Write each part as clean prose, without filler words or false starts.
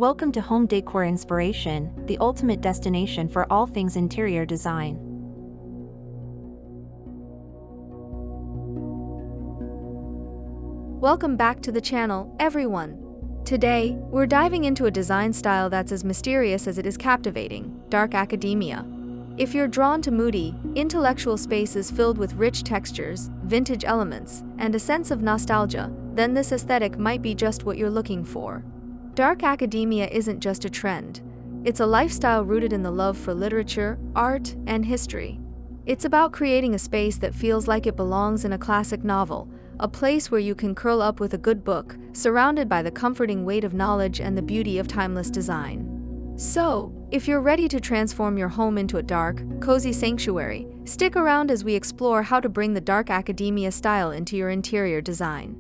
Welcome to Home Decor Inspiration, the ultimate destination for all things interior design. Welcome back to the channel, everyone. Today, we're diving into a design style that's as mysterious as it is captivating: dark academia. If you're drawn to moody, intellectual spaces filled with rich textures, vintage elements, and a sense of nostalgia, then this aesthetic might be just what you're looking for. Dark academia isn't just a trend. It's a lifestyle rooted in the love for literature, art, and history. It's about creating a space that feels like it belongs in a classic novel, a place where you can curl up with a good book, surrounded by the comforting weight of knowledge and the beauty of timeless design. So, if you're ready to transform your home into a dark, cozy sanctuary, stick around as we explore how to bring the dark academia style into your interior design.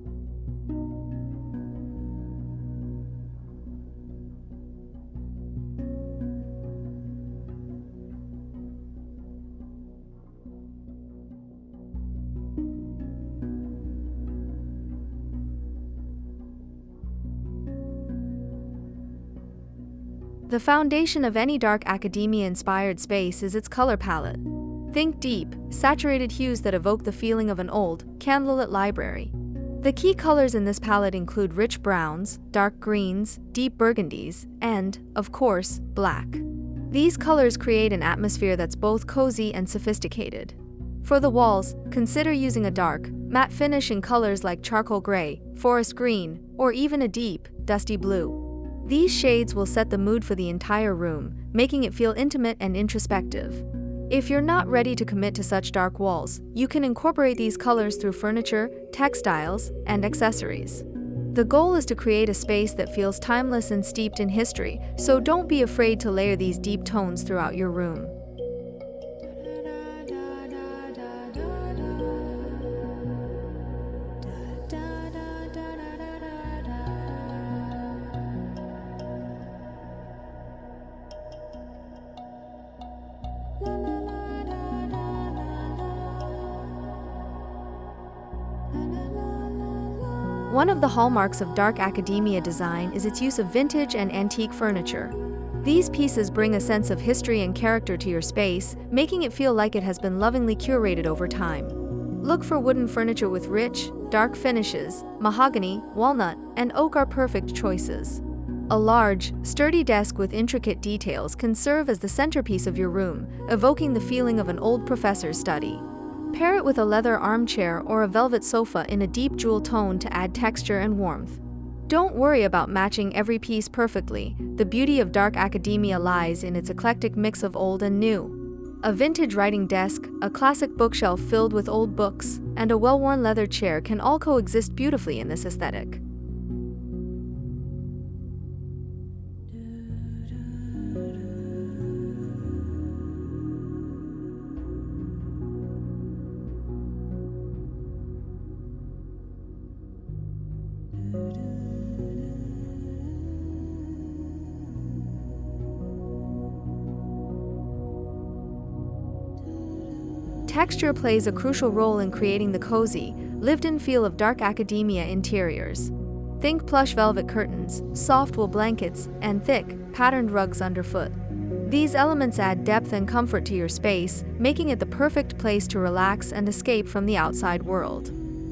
The foundation of any dark academia-inspired space is its color palette. Think deep, saturated hues that evoke the feeling of an old, candlelit library. The key colors in this palette include rich browns, dark greens, deep burgundies, and, of course, black. These colors create an atmosphere that's both cozy and sophisticated. For the walls, consider using a dark, matte finish in colors like charcoal gray, forest green, or even a deep, dusty blue. These shades will set the mood for the entire room, making it feel intimate and introspective. If you're not ready to commit to such dark walls, you can incorporate these colors through furniture, textiles, and accessories. The goal is to create a space that feels timeless and steeped in history, so don't be afraid to layer these deep tones throughout your room. One of the hallmarks of dark academia design is its use of vintage and antique furniture. These pieces bring a sense of history and character to your space, making it feel like it has been lovingly curated over time. Look for wooden furniture with rich, dark finishes. Mahogany, walnut, and oak are perfect choices. A large, sturdy desk with intricate details can serve as the centerpiece of your room, evoking the feeling of an old professor's study. Pair it with a leather armchair or a velvet sofa in a deep jewel tone to add texture and warmth. Don't worry about matching every piece perfectly. The beauty of dark academia lies in its eclectic mix of old and new. A vintage writing desk, a classic bookshelf filled with old books, and a well-worn leather chair can all coexist beautifully in this aesthetic. Texture plays a crucial role in creating the cozy, lived-in feel of dark academia interiors. Think plush velvet curtains, soft wool blankets, and thick, patterned rugs underfoot. These elements add depth and comfort to your space, making it the perfect place to relax and escape from the outside world.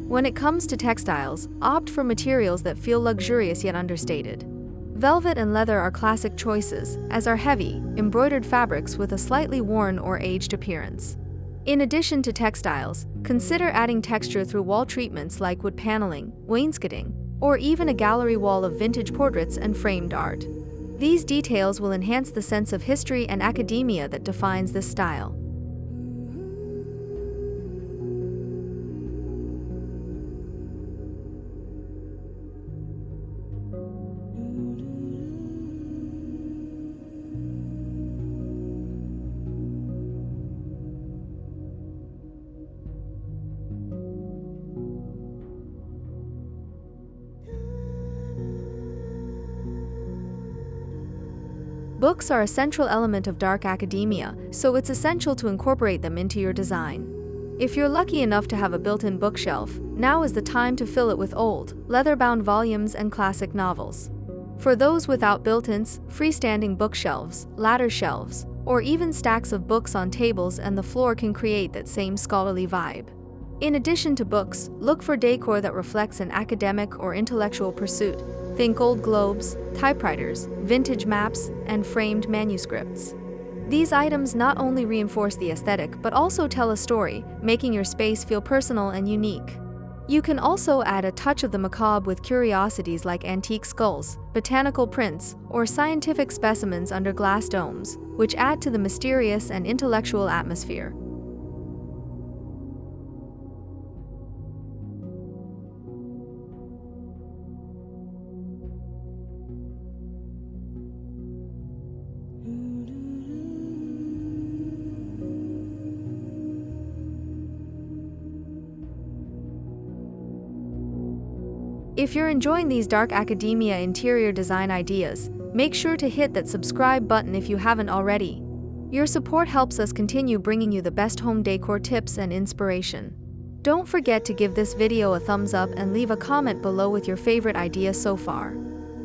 When it comes to textiles, opt for materials that feel luxurious yet understated. Velvet and leather are classic choices, as are heavy, embroidered fabrics with a slightly worn or aged appearance. In addition to textiles, consider adding texture through wall treatments like wood paneling, wainscoting, or even a gallery wall of vintage portraits and framed art. These details will enhance the sense of history and academia that defines this style. Books are a central element of dark academia, so it's essential to incorporate them into your design. If you're lucky enough to have a built-in bookshelf, now is the time to fill it with old, leather-bound volumes and classic novels. For those without built-ins, freestanding bookshelves, ladder shelves, or even stacks of books on tables and the floor can create that same scholarly vibe. In addition to books, look for decor that reflects an academic or intellectual pursuit. Think old globes, typewriters, vintage maps, and framed manuscripts. These items not only reinforce the aesthetic but also tell a story, making your space feel personal and unique. You can also add a touch of the macabre with curiosities like antique skulls, botanical prints, or scientific specimens under glass domes, which add to the mysterious and intellectual atmosphere. If you're enjoying these dark academia interior design ideas, make sure to hit that subscribe button if you haven't already. Your support helps us continue bringing you the best home decor tips and inspiration. Don't forget to give this video a thumbs up and leave a comment below with your favorite idea so far.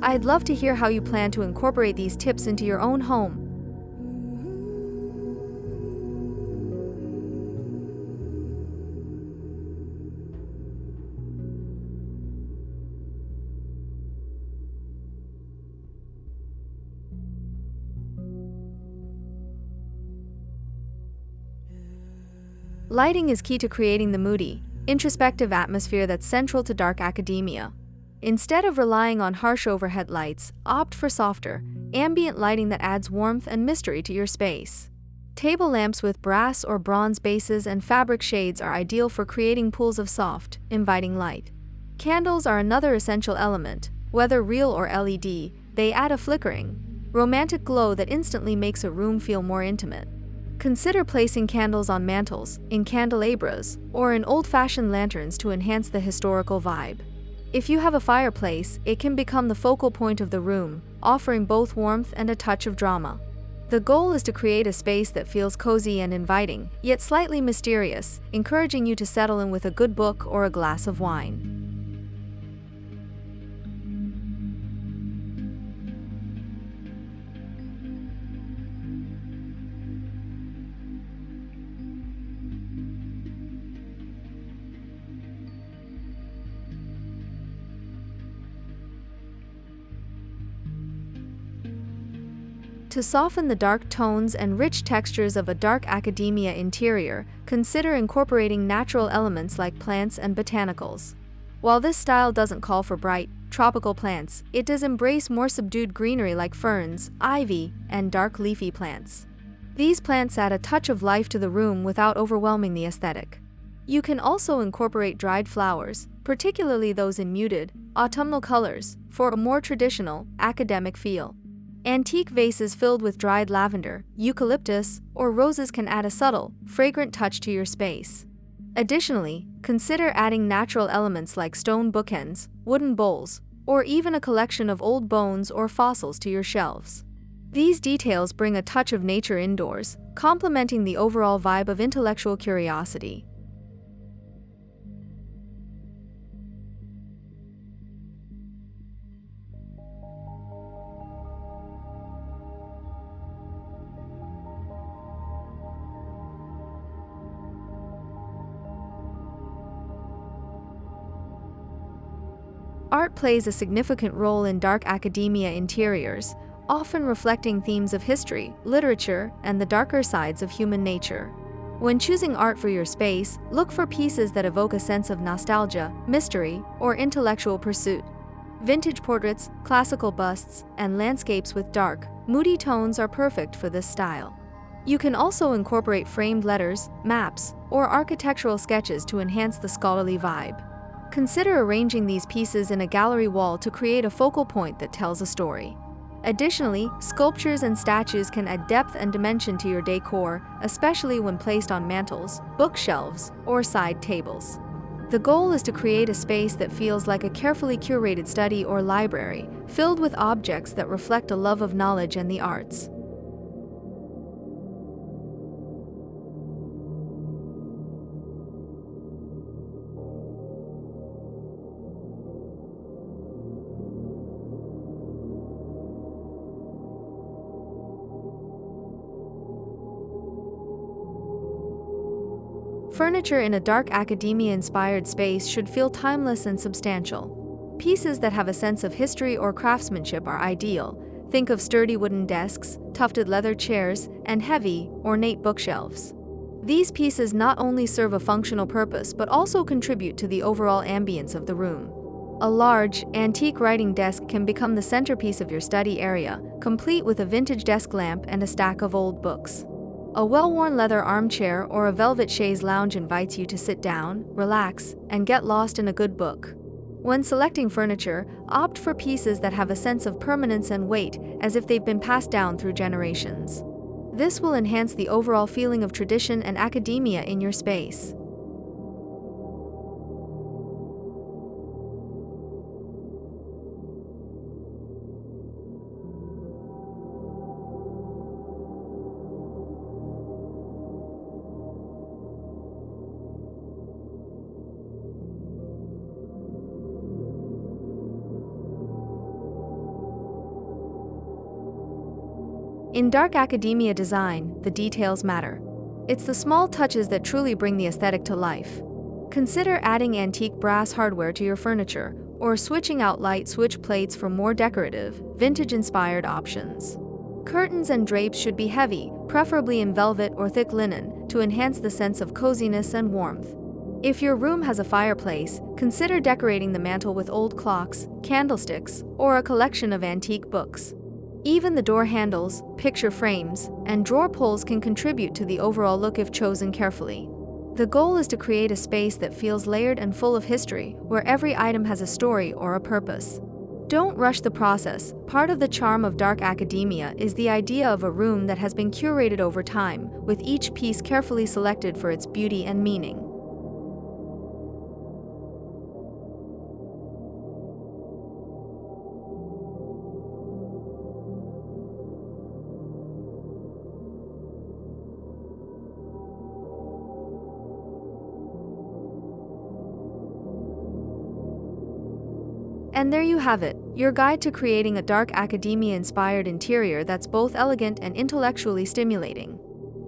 I'd love to hear how you plan to incorporate these tips into your own home. Lighting is key to creating the moody, introspective atmosphere that's central to dark academia. Instead of relying on harsh overhead lights, opt for softer, ambient lighting that adds warmth and mystery to your space. Table lamps with brass or bronze bases and fabric shades are ideal for creating pools of soft, inviting light. Candles are another essential element. Whether real or LED, they add a flickering, romantic glow that instantly makes a room feel more intimate. Consider placing candles on mantels, in candelabras, or in old-fashioned lanterns to enhance the historical vibe. If you have a fireplace, it can become the focal point of the room, offering both warmth and a touch of drama. The goal is to create a space that feels cozy and inviting, yet slightly mysterious, encouraging you to settle in with a good book or a glass of wine. To soften the dark tones and rich textures of a dark academia interior, consider incorporating natural elements like plants and botanicals. While this style doesn't call for bright, tropical plants, it does embrace more subdued greenery like ferns, ivy, and dark leafy plants. These plants add a touch of life to the room without overwhelming the aesthetic. You can also incorporate dried flowers, particularly those in muted, autumnal colors, for a more traditional, academic feel. Antique vases filled with dried lavender, eucalyptus, or roses can add a subtle, fragrant touch to your space. Additionally, consider adding natural elements like stone bookends, wooden bowls, or even a collection of old bones or fossils to your shelves. These details bring a touch of nature indoors, complementing the overall vibe of intellectual curiosity. Art plays a significant role in dark academia interiors, often reflecting themes of history, literature, and the darker sides of human nature. When choosing art for your space, look for pieces that evoke a sense of nostalgia, mystery, or intellectual pursuit. Vintage portraits, classical busts, and landscapes with dark, moody tones are perfect for this style. You can also incorporate framed letters, maps, or architectural sketches to enhance the scholarly vibe. Consider arranging these pieces in a gallery wall to create a focal point that tells a story. Additionally, sculptures and statues can add depth and dimension to your decor, especially when placed on mantels, bookshelves, or side tables. The goal is to create a space that feels like a carefully curated study or library, filled with objects that reflect a love of knowledge and the arts. Furniture in a dark academia-inspired space should feel timeless and substantial. Pieces that have a sense of history or craftsmanship are ideal. Think of sturdy wooden desks, tufted leather chairs, and heavy, ornate bookshelves. These pieces not only serve a functional purpose but also contribute to the overall ambience of the room. A large, antique writing desk can become the centerpiece of your study area, complete with a vintage desk lamp and a stack of old books. A well-worn leather armchair or a velvet chaise lounge invites you to sit down, relax, and get lost in a good book. When selecting furniture, opt for pieces that have a sense of permanence and weight, as if they've been passed down through generations. This will enhance the overall feeling of tradition and academia in your space. In dark academia design, the details matter. It's the small touches that truly bring the aesthetic to life. Consider adding antique brass hardware to your furniture, or switching out light switch plates for more decorative, vintage-inspired options. Curtains and drapes should be heavy, preferably in velvet or thick linen, to enhance the sense of coziness and warmth. If your room has a fireplace, consider decorating the mantel with old clocks, candlesticks, or a collection of antique books. Even the door handles, picture frames, and drawer pulls can contribute to the overall look if chosen carefully. The goal is to create a space that feels layered and full of history, where every item has a story or a purpose. Don't rush the process. Part of the charm of dark academia is the idea of a room that has been curated over time, with each piece carefully selected for its beauty and meaning. And there you have it, your guide to creating a dark academia-inspired interior that's both elegant and intellectually stimulating.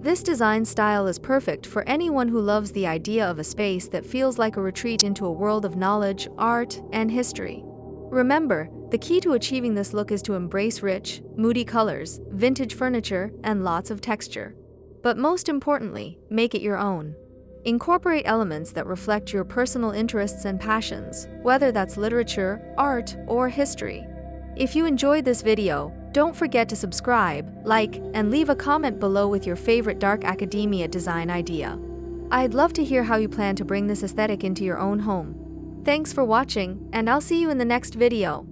This design style is perfect for anyone who loves the idea of a space that feels like a retreat into a world of knowledge, art, and history. Remember, the key to achieving this look is to embrace rich, moody colors, vintage furniture, and lots of texture. But most importantly, make it your own. Incorporate elements that reflect your personal interests and passions, whether that's literature, art, or history. If you enjoyed this video, don't forget to subscribe, like, and leave a comment below with your favorite dark academia design idea. I'd love to hear how you plan to bring this aesthetic into your own home. Thanks for watching, and I'll see you in the next video.